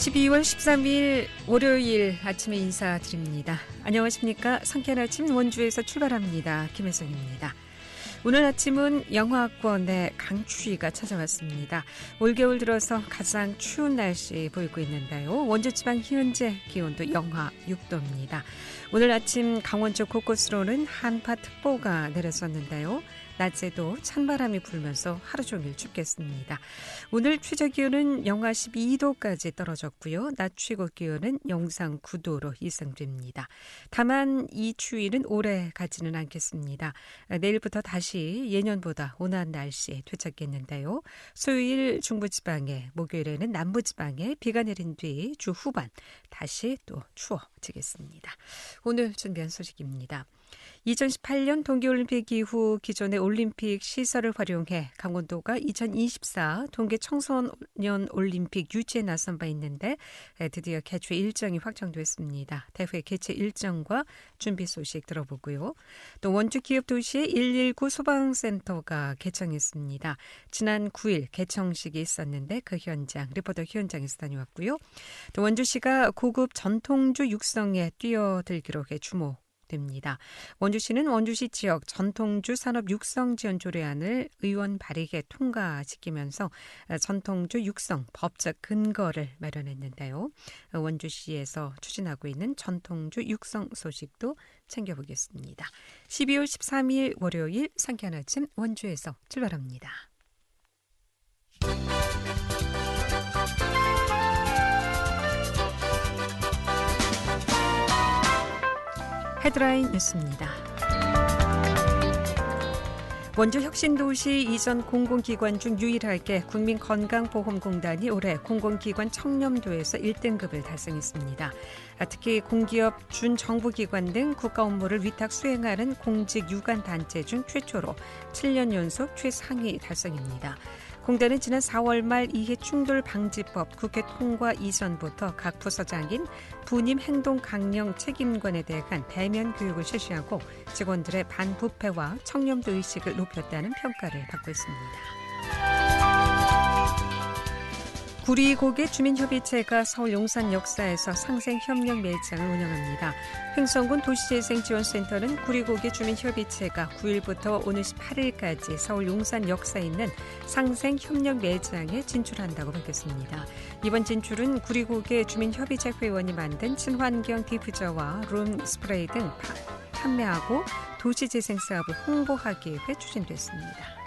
12월 13일 월요일 아침에 인사드립니다. 안녕하십니까. 상쾌한 아침 원주에서 출발합니다. 김혜성입니다. 오늘 아침은 영하권의 강추위가 찾아왔습니다. 올겨울 들어서 가장 추운 날씨 보이고 있는데요. 원주 지방 현재 기온도 영하 6도입니다. 오늘 아침 강원 쪽 곳곳으로는 한파특보가 내렸었는데요. 낮에도 찬바람이 불면서 하루 종일 춥겠습니다. 오늘 최저기온은 영하 12도까지 떨어졌고요. 낮 최고기온은 영상 9도로 예상됩니다. 다만 이 추위는 오래 가지는 않겠습니다. 내일부터 다시 예년보다 온화한 날씨에 되찾겠는데요. 수요일 중부지방에, 목요일에는 남부지방에 비가 내린 뒤 주 후반 다시 또 추워지겠습니다. 오늘 준비한 소식입니다. 2018년 동계올림픽 이후 기존의 올림픽 시설을 활용해 강원도가 2024 동계 청소년 올림픽 유치에 나선 바 있는데 드디어 개최 일정이 확정됐습니다. 대회 개최 일정과 준비 소식 들어보고요. 또 원주 기업도시의 119 소방센터가 개청했습니다. 지난 9일 개청식이 있었는데 그 현장, 리포터 현장에서 다녀왔고요. 또 원주시가 고급 전통주 육성에 뛰어들기로 주목 됩니다. 원주시는 원주시 지역 전통주 산업 육성 지원 조례안을 의원 발의에 통과시키면서 전통주 육성 법적 근거를 마련했는데요. 원주시에서 추진하고 있는 전통주 육성 소식도 챙겨보겠습니다. 12월 13일 월요일 상쾌한 아침 원주에서 출발합니다. 헤드라인 뉴스입니다. 원주 혁신도시 이전 공공기관 중 유일하게 국민건강보험공단이 올해 공공기관 청렴도에서 1등급을 달성했습니다. 특히 공기업, 준정부기관 등 국가 업무를 위탁 수행하는 공직 유관단체 중 최초로 7년 연속 최상위 달성입니다. 공단은 지난 4월 말 이해충돌방지법 국회 통과 이전부터 각 부서장인 부임 행동 강령 책임관에 대한 대면 교육을 실시하고 직원들의 반부패와 청렴도 의식을 높였다는 평가를 받고 있습니다. 구리고개 주민협의체가 서울 용산 역사에서 상생협력 매장을 운영합니다. 횡성군 도시재생지원센터는 구리고개 주민협의체가 9일부터 오늘 18일까지 서울 용산 역사에 있는 상생협력 매장에 진출한다고 밝혔습니다. 이번 진출은 구리고개 주민협의체 회원이 만든 친환경 디퓨저와 룸 스프레이 등 판매하고 도시재생 사업을 홍보하기 위해 추진됐습니다.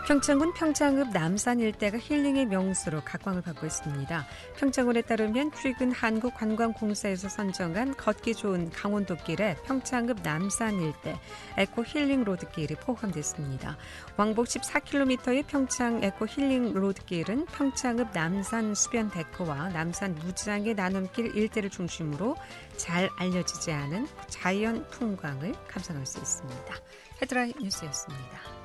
평창군 평창읍 남산 일대가 힐링의 명소로 각광을 받고 있습니다. 평창군에 따르면 최근 한국관광공사에서 선정한 걷기 좋은 강원도길에 평창읍 남산 일대 에코 힐링 로드길이 포함됐습니다. 왕복 14km의 평창 에코 힐링 로드길은 평창읍 남산 수변 데크와 남산 무장의 나눔길 일대를 중심으로 잘 알려지지 않은 자연 풍광을 감상할 수 있습니다. 헤드라인 뉴스였습니다.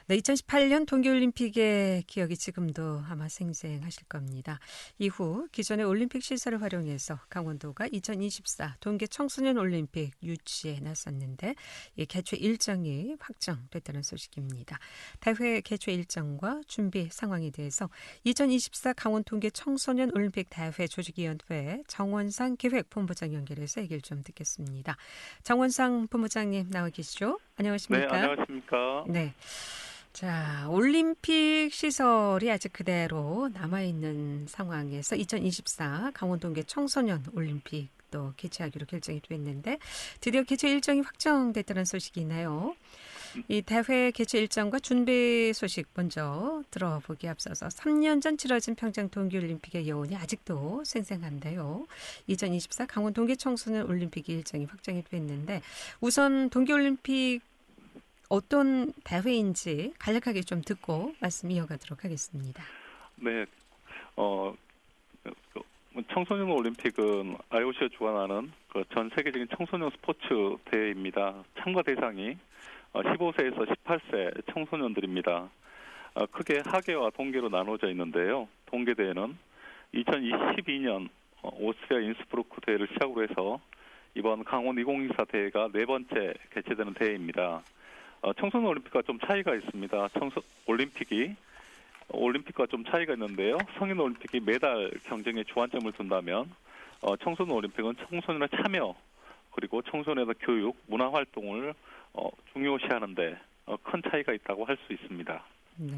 네, 2018년 동계올림픽의 기억이 지금도 아마 생생하실 겁니다. 이후 기존의 올림픽 시설을 활용해서 강원도가 2024 동계 청소년 올림픽 유치에 나섰는데 이 개최 일정이 확정됐다는 소식입니다. 대회 개최 일정과 준비 상황에 대해서 2024 강원 동계 청소년 올림픽 대회 조직위원회 정원상 기획본부장 연결해서 얘기를 좀 듣겠습니다. 정원상 본부장님 나와 계시죠? 안녕하십니까? 네, 안녕하십니까? 네. 자, 올림픽 시설이 아직 그대로 남아있는 상황에서 2024 강원동계 청소년 올림픽도 개최하기로 결정이 됐는데 드디어 개최 일정이 확정됐다는 소식이 있나요? 이 대회 개최 일정과 준비 소식 먼저 들어보기 앞서서 3년 전 치러진 평창 동계올림픽의 여운이 아직도 생생한데요. 2024 강원 동계 청소년 올림픽 일정이 확정이 됐는데 우선 동계올림픽 어떤 대회인지 간략하게 좀 듣고 말씀 이어가도록 하겠습니다. 네, 청소년 올림픽은 IOC가 주관하는 전 세계적인 청소년 스포츠 대회입니다. 참가 대상이 15세에서 18세 청소년들입니다. 크게 하계와 동계로 나눠져 있는데요. 동계 대회는 2022년 오스트리아 인스브루크 대회를 시작으로 해서 이번 강원 2024 대회가 네 번째 개최되는 대회입니다. 청소년 올림픽과 좀 차이가 있습니다. 올림픽과 좀 차이가 있는데요. 성인 올림픽이 매달 경쟁에 주안점을 둔다면 청소년 올림픽은 청소년의 참여 그리고 청소년의 교육, 문화 활동을 중요시하는데 큰 차이가 있다고 할 수 있습니다. 네.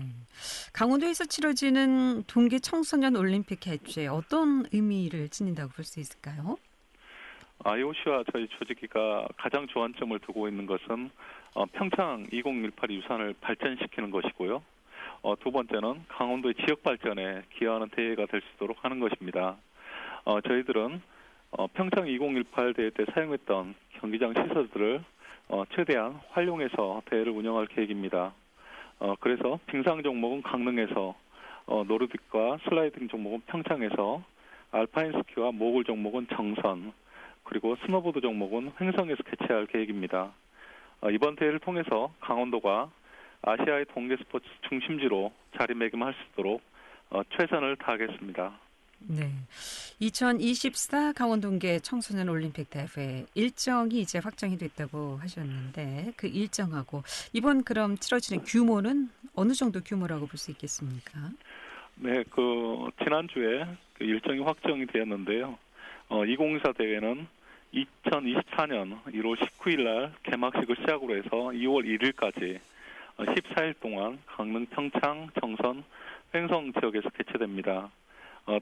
강원도에서 치러지는 동계 청소년 올림픽 개최 어떤 의미를 지닌다고 볼 수 있을까요? IOC와 저희 조직위가 가장 주안점을 두고 있는 것은 평창 2018 유산을 발전시키는 것이고요. 두 번째는 강원도의 지역 발전에 기여하는 대회가 될 수 있도록 하는 것입니다. 저희들은 평창 2018 대회 때 사용했던 경기장 시설들을 최대한 활용해서 대회를 운영할 계획입니다. 그래서 빙상 종목은 강릉에서, 노르딕과 슬라이딩 종목은 평창에서, 알파인 스키와 모골 종목은 정선, 그리고 스노보드 종목은 횡성에서 개최할 계획입니다. 이번 대회를 통해서 강원도가 아시아의 동계 스포츠 중심지로 자리매김할 수 있도록 최선을 다하겠습니다. 네. 2024 강원동계 청소년 올림픽 대회 일정이 이제 확정이 됐다고 하셨는데 그 일정하고 이번 그럼 치러지는 규모는 어느 정도 규모라고 볼 수 있겠습니까? 네, 지난주에 일정이 확정이 되었는데요. 2024 대회는 2024년 1월 19일 날 개막식을 시작으로 해서 2월 1일까지 14일 동안 강릉, 평창, 정선, 횡성 지역에서 개최됩니다.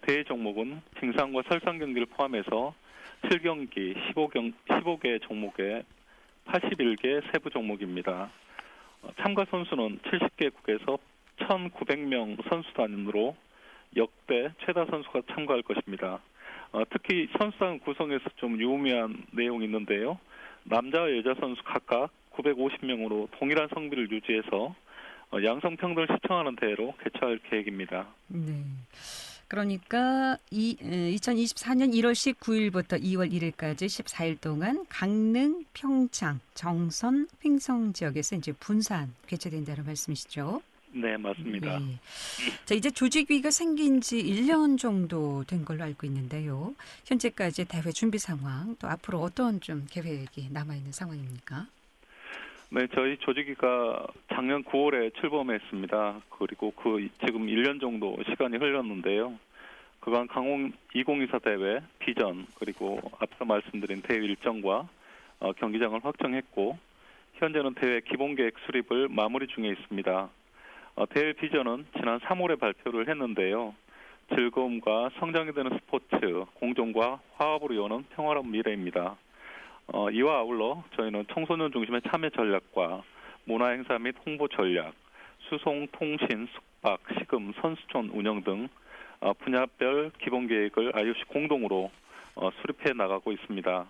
대회 종목은 빙상과 설상 경기를 포함해서 7경기, 15개 종목에 81개 세부 종목입니다. 참가 선수는 70개국에서 1,900명 선수단으로 역대 최다 선수가 참가할 것입니다. 특히 선수단 구성에서 좀 유의미한 내용이 있는데요. 남자와 여자 선수 각각 950명으로 동일한 성비를 유지해서 양성평등을 시청하는 대회로 개최할 계획입니다. 네. 그러니까 2024년 1월 19일부터 2월 1일까지 14일 동안 강릉, 평창, 정선, 횡성 지역에서 이제 분산 개최된다는 말씀이시죠? 네, 맞습니다. 네. 자, 이제 조직위가 생긴 지 1년 정도 된 걸로 알고 있는데요. 현재까지 대회 준비 상황, 또 앞으로 어떤 좀 계획이 남아있는 상황입니까? 네, 저희 조직위가 작년 9월에 출범했습니다. 그리고 지금 1년 정도 시간이 흘렀는데요. 그간 강원 2024 대회 비전 그리고 앞서 말씀드린 대회 일정과 경기장을 확정했고 현재는 대회 기본계획 수립을 마무리 중에 있습니다. 대회 비전은 지난 3월에 발표를 했는데요. 즐거움과 성장이 되는 스포츠, 공존과 화합으로 여는 평화로운 미래입니다. 이와 아울러 저희는 청소년 중심의 참여 전략과 문화행사 및 홍보 전략, 수송, 통신, 숙박, 시금, 선수촌 운영 등 분야별 기본계획을 IOC 공동으로 수립해 나가고 있습니다.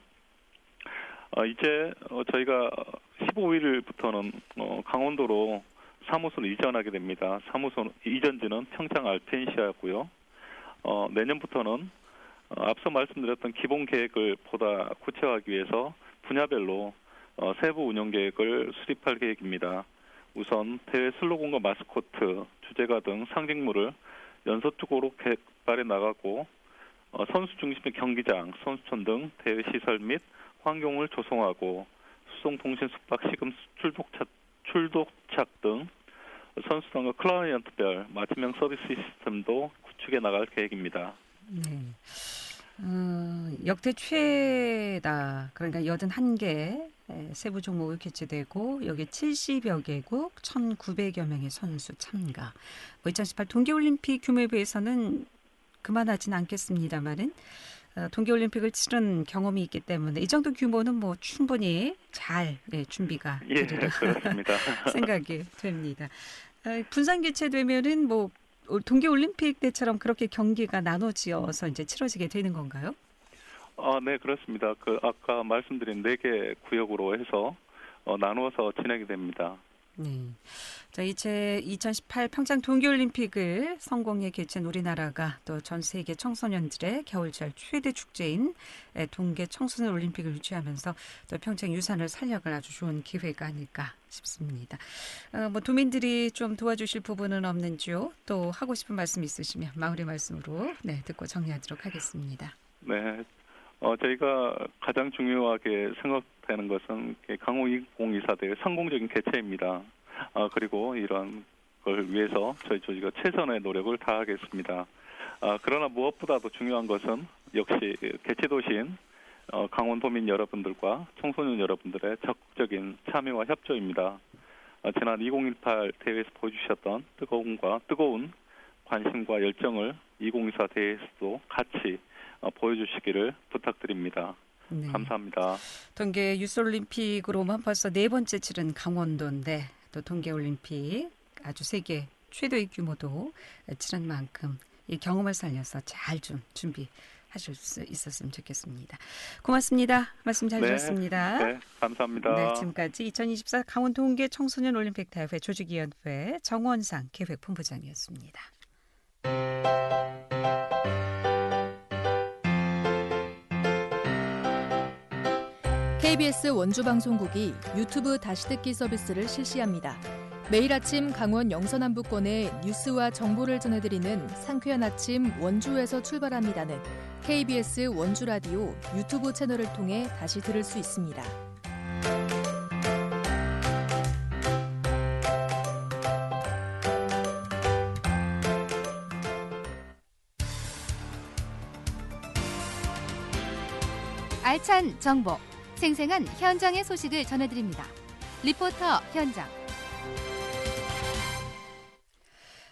이제 저희가 15일부터는 강원도로 사무소를 이전하게 됩니다. 사무소 이전지는 평창 알펜시아고요. 내년부터는 앞서 말씀드렸던 기본 계획을 보다 구체화하기 위해서 분야별로 세부 운영 계획을 수립할 계획입니다. 우선 대회 슬로건과 마스코트, 주제가 등 상징물을 연속적으로 개발해 나가고 선수 중심의 경기장, 선수촌 등 대회 시설 및 환경을 조성하고 수송, 통신, 숙박, 시금, 출도착 등 선수단과 클라이언트별 맞춤형 서비스 시스템도 구축해 나갈 계획입니다. 네. 역대 최다 그러니까 81개 세부 종목을 개최되고 여기 70여 개국 1,900여 명의 선수 참가. 2018 동계올림픽 규모에 비해서는 그만하진 않겠습니다만은 동계올림픽을 치른 경험이 있기 때문에 이 정도 규모는 뭐 충분히 잘 준비가 되리라 생각이 됩니다. 분산 개최되면은 뭐 동계올림픽 때처럼 그렇게 경기가 나눠지어서 이제 치러지게 되는 건가요? 네, 그렇습니다. 아까 말씀드린 4개 구역으로 해서 나누어서 진행이 됩니다. 네. 자, 이제 2018 평창 동계올림픽을 성공에 개최한 우리나라가 또 전 세계 청소년들의 겨울철 최대 축제인 동계 청소년 올림픽을 유치하면서 또 평창 유산을 살려갈 아주 좋은 기회가 아닐까 싶습니다. 도민들이 좀 도와주실 부분은 없는지요? 또 하고 싶은 말씀 있으시면 마무리 말씀으로 듣고 정리하도록 하겠습니다. 네. 저희가 가장 중요하게 생각되는 것은 강호 2024대의 성공적인 개최입니다. 그리고 이런 걸 위해서 저희 조직이 최선의 노력을 다하겠습니다. 그러나 무엇보다도 중요한 것은 역시 개최도시인 강원도민 여러분들과 청소년 여러분들의 적극적인 참여와 협조입니다. 지난 2018 대회에서 보여주셨던 뜨거운 관심과 열정을 2024 대회에서도 같이 보여주시기를 부탁드립니다. 네. 감사합니다. 동계 유스올림픽으로만 벌써 4번째 치른 강원도인데 또 동계올림픽 아주 세계 최대의 규모도 치른 만큼 이 경험을 살려서 잘 좀 준비하실 수 있었으면 좋겠습니다. 고맙습니다. 말씀 잘 들었습니다. 네, 감사합니다. 네, 지금까지 2024 강원 동계 청소년 올림픽 대회 조직위원회 정원상 기획본부장이었습니다. KBS 원주방송국이 유튜브 다시 듣기 서비스를 실시합니다. 매일 아침 강원 영서남부권의 뉴스와 정보를 전해드리는 상쾌한 아침 원주에서 출발합니다는 KBS 원주라디오 유튜브 채널을 통해 다시 들을 수 있습니다. 알찬 정보, 생생한 현장의 소식을 전해드립니다. 리포터 현장.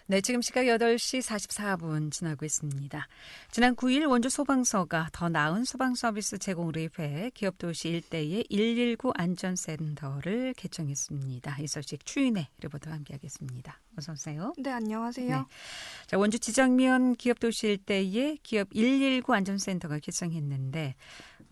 네, 지금 시각 8시 44분 지나고 있습니다. 지난 9일 원주 소방서가 더 나은 소방 서비스 제공을 위해 기업도시 일대의 119 안전센터를 개청했습니다. 이 소식 추인혜 리포터와 함께하겠습니다. 어서 오세요. 네, 안녕하세요. 네. 자, 원주 지정면 기업도시 일대에 기업 119 안전센터가 개청했는데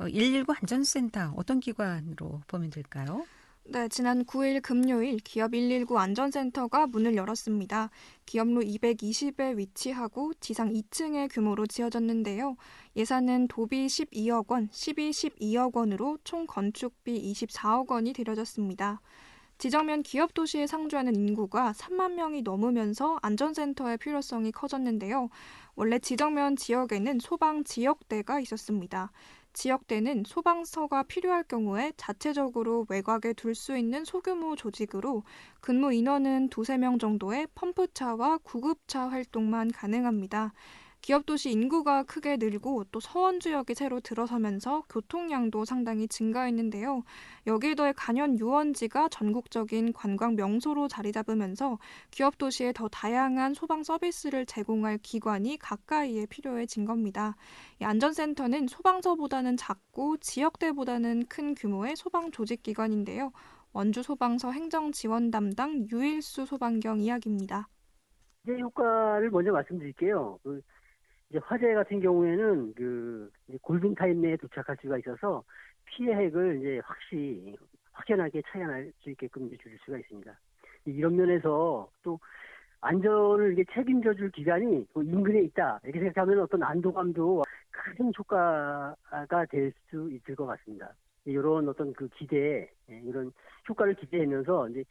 119 안전센터 어떤 기관으로 보면 될까요? 네, 지난 9일 금요일 기업 119 안전센터가 문을 열었습니다. 기업로 220에 위치하고 지상 2층의 규모로 지어졌는데요. 예산은 도비 12억 원, 12억 원으로 총 건축비 24억 원이 들여졌습니다. 지정면 기업 도시에 상주하는 인구가 3만 명이 넘으면서 안전센터의 필요성이 커졌는데요. 원래 지정면 지역에는 소방 지역대가 있었습니다. 지역대는 소방서가 필요할 경우에 자체적으로 외곽에 둘 수 있는 소규모 조직으로 근무 인원은 2-3명 정도의 펌프차와 구급차 활동만 가능합니다. 기업도시 인구가 크게 늘고 또 서원주역이 새로 들어서면서 교통량도 상당히 증가했는데요. 여기에 더해 간현 유원지가 전국적인 관광 명소로 자리 잡으면서 기업도시에 더 다양한 소방 서비스를 제공할 기관이 가까이에 필요해진 겁니다. 이 안전센터는 소방서보다는 작고 지역대보다는 큰 규모의 소방 조직기관인데요. 원주 소방서 행정지원 담당 유일수 소방경 이야기입니다. 이제 효과를 먼저 말씀드릴게요. 이제 화재 같은 경우에는 이제 골든 타임 내에 도착할 수가 있어서 피해액을 이제 확연하게 차이날 수 있게끔 줄일 수가 있습니다. 이런 면에서 또 안전을 이게 책임져줄 기관이 인근에 있다 이렇게 생각하면 어떤 안도감도 큰 효과가 될 수 있을 것 같습니다. 이런 어떤 기대, 이런 효과를 기대하면서 이제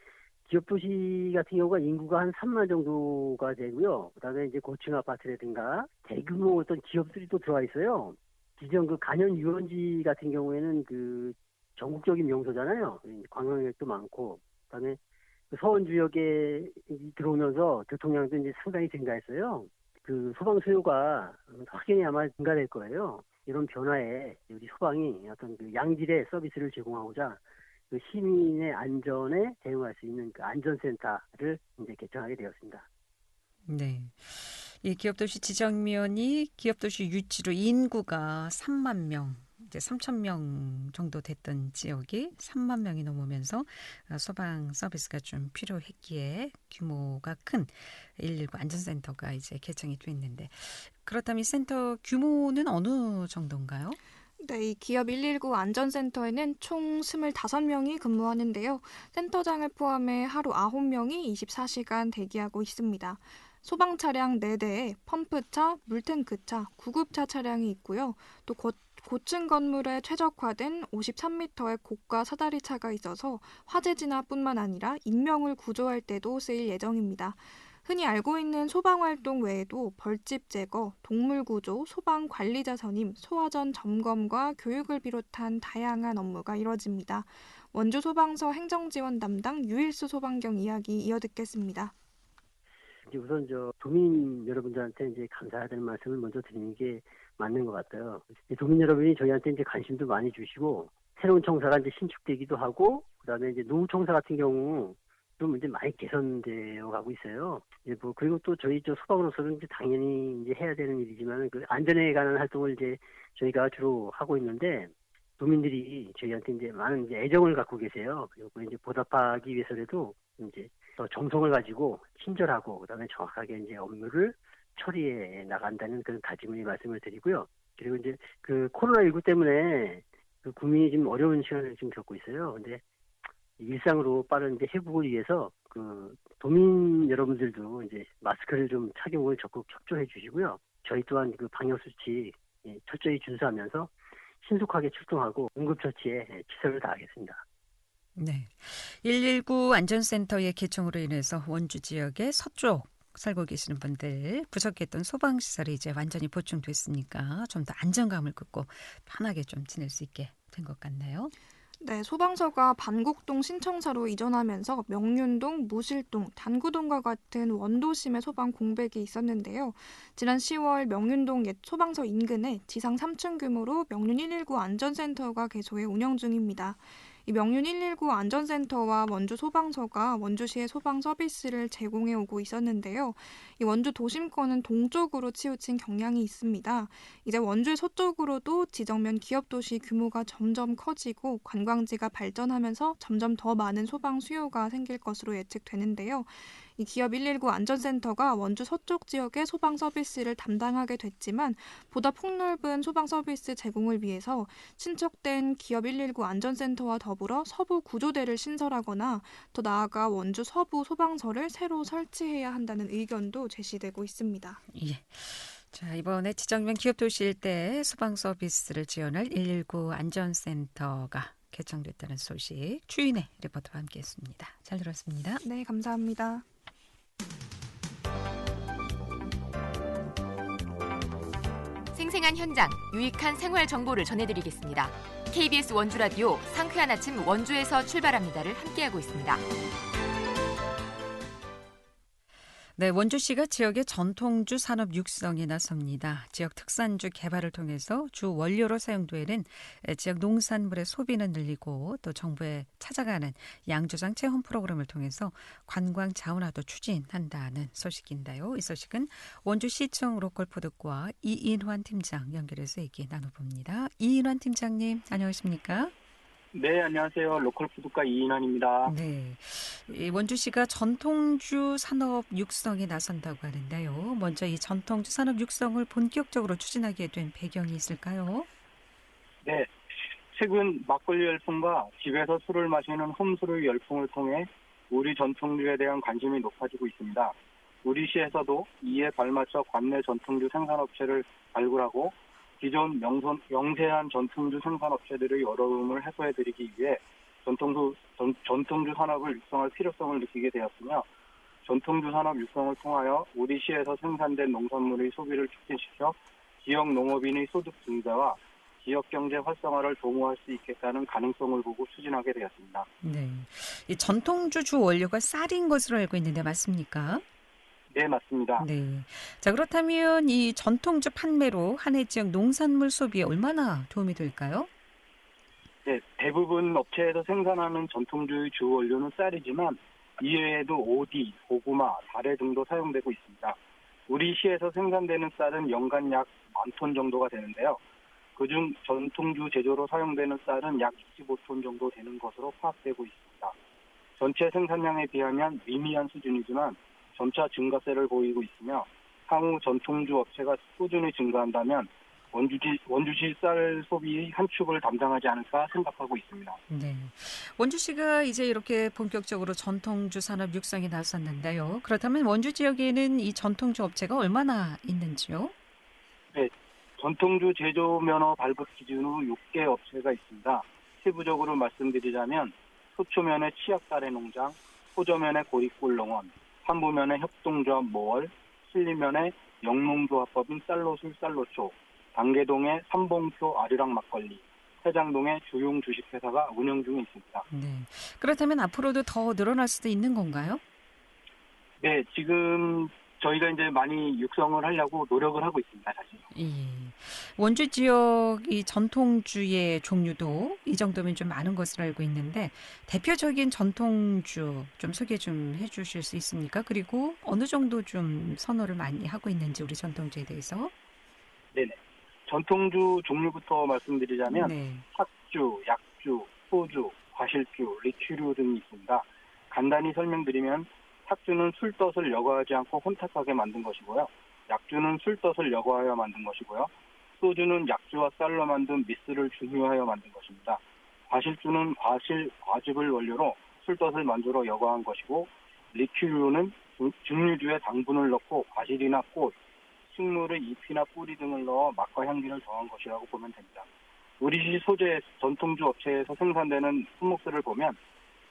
기업도시 같은 경우가 인구가 한 3만 정도가 되고요. 그다음에 이제 고층 아파트라든가 대규모 어떤 기업들이 또 들어와 있어요. 기존 간현 유원지 같은 경우에는 전국적인 명소잖아요. 관광객도 많고, 그다음에 서원 지역에 들어오면서 교통량도 이제 상당히 증가했어요. 소방 수요가 확연히 아마 증가될 거예요. 이런 변화에 우리 소방이 어떤 양질의 서비스를 제공하고자 시민의 안전에 대응할 수 있는 안전센터를 이제 개청하게 되었습니다. 네. 이 기업도시 지정면이 기업도시 유치로 인구가 3만 명, 이제 3천 명 정도 됐던 지역이 3만 명이 넘으면서 소방 서비스가 좀 필요했기에 규모가 큰 119 안전센터가 이제 개청이 됐는데 그렇다면 이 센터 규모는 어느 정도인가요? 네, 이 기업 119 안전센터에는 총 25명이 근무하는데요. 센터장을 포함해 하루 9명이 24시간 대기하고 있습니다. 소방 차량 4대에 펌프차, 물탱크차, 구급차 차량이 있고요. 또 고층 건물에 최적화된 53m의 고가 사다리 차가 있어서 화재 진화뿐만 아니라 인명을 구조할 때도 쓰일 예정입니다. 흔히 알고 있는 소방활동 외에도 벌집 제거, 동물구조, 소방관리자 선임, 소화전 점검과 교육을 비롯한 다양한 업무가 이뤄집니다. 원주 소방서 행정지원 담당 유일수 소방경 이야기 이어듣겠습니다. 우선 도민 여러분들한테 이제 감사하다는 말씀을 먼저 드리는 게 맞는 것 같아요. 도민 여러분이 저희한테 이제 관심도 많이 주시고 새로운 청사가 이제 신축되기도 하고 그다음에 이제 노후 청사 같은 경우 좀 이제 많이 개선되어 가고 있어요. 그리고 또 저희 소방으로서는 이제 당연히 이제 해야 되는 일이지만 그 안전에 관한 활동을 이제 저희가 주로 하고 있는데 도민들이 저희한테 이제 많은 이제 애정을 갖고 계세요. 그리고 이제 보답하기 위해서라도 이제 더 정성을 가지고 친절하고 그다음에 정확하게 이제 업무를 처리해 나간다는 그런 다짐을 말씀을 드리고요. 그리고 이제 그 코로나19 때문에 그 국민이 지금 어려운 시간을 지금 겪고 있어요. 근데 일상으로 빠른 이제 회복을 위해서 그 도민 여러분들도 이제 마스크를 좀 착용을 적극 협조해 주시고요. 저희 또한 그 방역 수칙 철저히 준수하면서 신속하게 출동하고 응급처치에 최선을 다하겠습니다. 네, 119 안전센터의 개통으로 인해서 원주 지역의 서쪽 살고 계시는 분들 부족했던 소방시설이 이제 완전히 보충됐으니까 좀 더 안정감을 갖고 편하게 좀 지낼 수 있게 된 것 같네요. 네, 소방서가 반곡동 신청사로 이전하면서 명륜동, 무실동, 단구동과 같은 원도심의 소방 공백이 있었는데요. 지난 10월 명륜동 옛 소방서 인근에 지상 3층 규모로 명륜 119 안전센터가 개소해 운영 중입니다. 이 명륜 119 안전센터와 원주 소방서가 원주시의 소방 서비스를 제공해 오고 있었는데요. 이 원주 도심권은 동쪽으로 치우친 경향이 있습니다. 이제 원주의 서쪽으로도 지정면 기업도시 규모가 점점 커지고 관광지가 발전하면서 점점 더 많은 소방 수요가 생길 것으로 예측되는데요. 이 기업 119 안전센터가 원주 서쪽 지역의 소방 서비스를 담당하게 됐지만 보다 폭넓은 소방 서비스 제공을 위해서 신축된 기업 119 안전센터와 더불어 서부 구조대를 신설하거나 더 나아가 원주 서부 소방서를 새로 설치해야 한다는 의견도 제시되고 있습니다. 예. 자, 이번에 지정면 기업도시일 때 소방 서비스를 지원할 119 안전센터가 개청됐다는 소식 주인의 리포터와 함께했습니다. 잘 들었습니다. 네, 감사합니다. 생생한 현장, 유익한 생활 정보를 전해드리겠습니다. KBS 원주 라디오 상쾌한 아침 원주에서 출발합니다를 함께하고 있습니다. 네, 원주시가 지역의 전통주 산업 육성에 나섭니다. 지역 특산주 개발을 통해서 주 원료로 사용되는 지역 농산물의 소비는 늘리고 또 정부에 찾아가는 양조장 체험 프로그램을 통해서 관광 자원화도 추진한다는 소식인데요. 이 소식은 원주시청 로컬푸드과 이인환 팀장 연결해서 얘기 나눠봅니다. 이인환 팀장님, 안녕하십니까? 네, 안녕하세요. 로컬푸드과 이인환입니다. 네, 원주시가 전통주 산업 육성에 나선다고 하는데요. 먼저 이 전통주 산업 육성을 본격적으로 추진하게 된 배경이 있을까요? 네, 최근 막걸리 열풍과 집에서 술을 마시는 홈술 열풍을 통해 우리 전통주에 대한 관심이 높아지고 있습니다. 우리 시에서도 이에 발맞춰 관내 전통주 생산업체를 발굴하고 기존 영세한 전통주 생산업체들의 어려움을 해소해드리기 위해 전통주 산업을 육성할 필요성을 느끼게 되었으며 전통주 산업 육성을 통하여 우리 시에서 생산된 농산물의 소비를 촉진시켜 지역 농업인의 소득 증대와 지역 경제 활성화를 도모할 수 있겠다는 가능성을 보고 추진하게 되었습니다. 네, 이 전통주 주 원료가 쌀인 것으로 알고 있는데 맞습니까? 네, 맞습니다. 네. 자, 그렇다면 이 전통주 판매로 한 해 지역 농산물 소비에 얼마나 도움이 될까요? 네, 대부분 업체에서 생산하는 전통주의 주 원료는 쌀이지만 이외에도 오디, 고구마, 다래 등도 사용되고 있습니다. 우리 시에서 생산되는 쌀은 연간 약 10,000톤 정도가 되는데요. 그중 전통주 제조로 사용되는 쌀은 약 25톤 정도 되는 것으로 파악되고 있습니다. 전체 생산량에 비하면 미미한 수준이지만 점차 증가세를 보이고 있으며 향후 전통주 업체가 꾸준히 증가한다면 원주시 쌀 소비의 한 축을 담당하지 않을까 생각하고 있습니다. 네, 원주시가 이제 이렇게 본격적으로 전통주 산업 육성에 나섰는데요. 그렇다면 원주 지역에는 이 전통주 업체가 얼마나 있는지요? 네, 전통주 제조 면허 발급 기준으로 6개 업체가 있습니다. 세부적으로 말씀드리자면 소초면의 치약다래 농장, 호저면의 고리골 농원, 환부면의 협동조합 모월, 신리면의 영농조합법인 쌀로술 쌀로초, 단계동의 삼봉표 아리랑 막걸리, 해장동의 주용 주식회사가 운영 중에 있습니다. 네. 그렇다면 앞으로도 더 늘어날 수도 있는 건가요? 네, 지금 저희가 이제 많이 육성을 하려고 노력을 하고 있습니다, 사실. 예. 원주 지역이 전통주의 종류도 이 정도면 좀 많은 것으로 알고 있는데 대표적인 전통주 좀 소개 좀 해주실 수 있습니까? 그리고 어느 정도 좀 선호를 많이 하고 있는지 우리 전통주에 대해서. 네네. 전통주 종류부터 말씀드리자면 네. 삭주, 약주, 소주, 과실주, 리큐류 등이 있습니다. 간단히 설명드리면 삭주는 술덫을 여과하지 않고 혼탁하게 만든 것이고요. 약주는 술덫을 여과하여 만든 것이고요. 소주는 약주와 쌀로 만든 미스를 중유하여 만든 것입니다. 과실주는 과즙을 원료로 술덫을 만들어 여과한 것이고, 리큐류는 증류주에 당분을 넣고 과실이나 꽃, 식물의 잎이나 뿌리 등을 넣어 맛과 향기를 더한 것이라고 보면 됩니다. 우리시 소재 전통주 업체에서 생산되는 품목들을 보면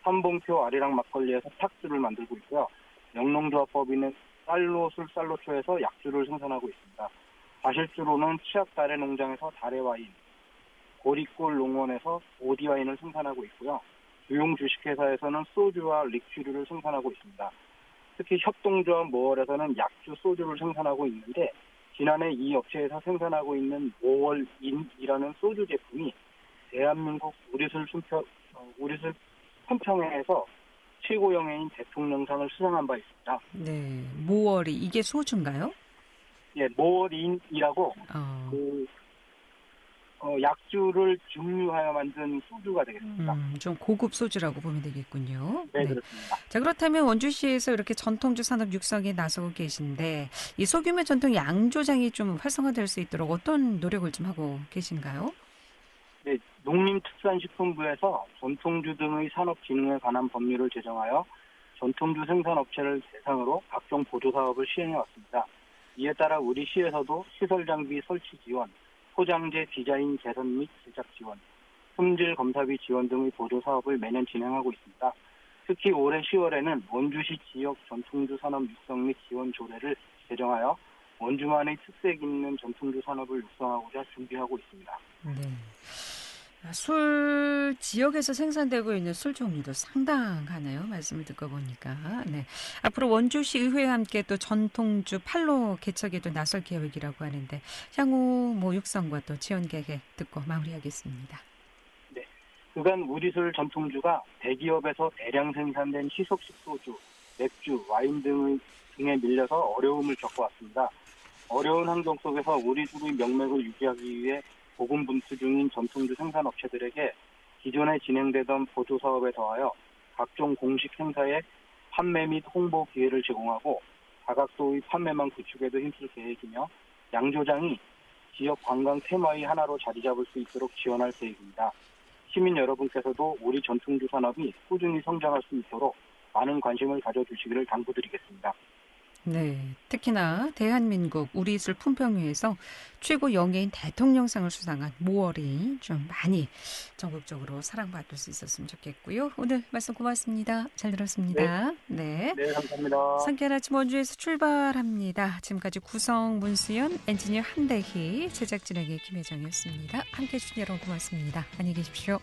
삼봉표 아리랑 막걸리에서 탁주를 만들고 있고요. 영농조합법인은 쌀로술 쌀로초에서 약주를 생산하고 있습니다. 과실주로는 치악다래 농장에서 다래와인, 고리골 농원에서 오디와인을 생산하고 있고요. 유용 주식회사에서는 소주와 리큐류를 생산하고 있습니다. 특히 협동조합 모월에서는 약주, 소주를 생산하고 있는데 지난해 이 업체에서 생산하고 있는 모월인이라는 소주 제품이 대한민국 우리술 품평회에서 최고영예인 대통령상을 수상한 바 있습니다. 네. 모월이 이게 소주인가요? 예, 모월인이라고 약주를 증류하여 만든 소주가 되겠습니다. 좀 고급 소주라고 보면 되겠군요. 네, 그렇습니다. 자, 그렇다면 원주시에서 이렇게 전통주 산업 육성에 나서고 계신데 이 소규모 전통 양조장이 좀 활성화될 수 있도록 어떤 노력을 좀 하고 계신가요? 네, 농림축산식품부에서 전통주 등의 산업진흥에 관한 법률을 제정하여 전통주 생산업체를 대상으로 각종 보조사업을 시행해 왔습니다. 이에 따라 우리 시에서도 시설장비 설치 지원, 포장재 디자인 개선 및 제작 지원, 품질 검사비 지원 등의 보조사업을 매년 진행하고 있습니다. 특히 올해 10월에는 원주시 지역 전통주 산업 육성 및 지원 조례를 제정하여 원주만의 특색 있는 전통주 산업을 육성하고자 준비하고 있습니다. 네. 술 지역에서 생산되고 있는 술 종류도 상당하네요. 말씀을 듣고 보니까. 네. 앞으로 원주시 의회와 함께 또 전통주 판로 개척에도 나설 계획이라고 하는데 향후 육성과 또 지원 계획 듣고 마무리하겠습니다. 네. 그간 우리술 전통주가 대기업에서 대량 생산된 희석식 소주, 맥주, 와인 등에 밀려서 어려움을 겪어왔습니다. 어려운 환경 속에서 우리술의 명맥을 유지하기 위해 고군분투 중인 전통주 생산업체들에게 기존에 진행되던 보조사업에 더하여 각종 공식 행사에 판매 및 홍보 기회를 제공하고 다각도의 판매망 구축에도 힘쓸 계획이며 양조장이 지역 관광 테마의 하나로 자리 잡을 수 있도록 지원할 계획입니다. 시민 여러분께서도 우리 전통주 산업이 꾸준히 성장할 수 있도록 많은 관심을 가져주시기를 당부드리겠습니다. 네, 특히나 대한민국 우리술 품평회에서 최고 영예인 대통령상을 수상한 모월이 좀 많이 전국적으로 사랑받을 수 있었으면 좋겠고요. 오늘 말씀 고맙습니다. 잘 들었습니다. 네, 네, 감사합니다. 상쾌한 아침 원주에서 출발합니다. 지금까지 구성 문수연, 엔지니어 한대희, 제작진에게 김혜정이었습니다. 함께해 주신 여러분 고맙습니다. 안녕히 계십시오.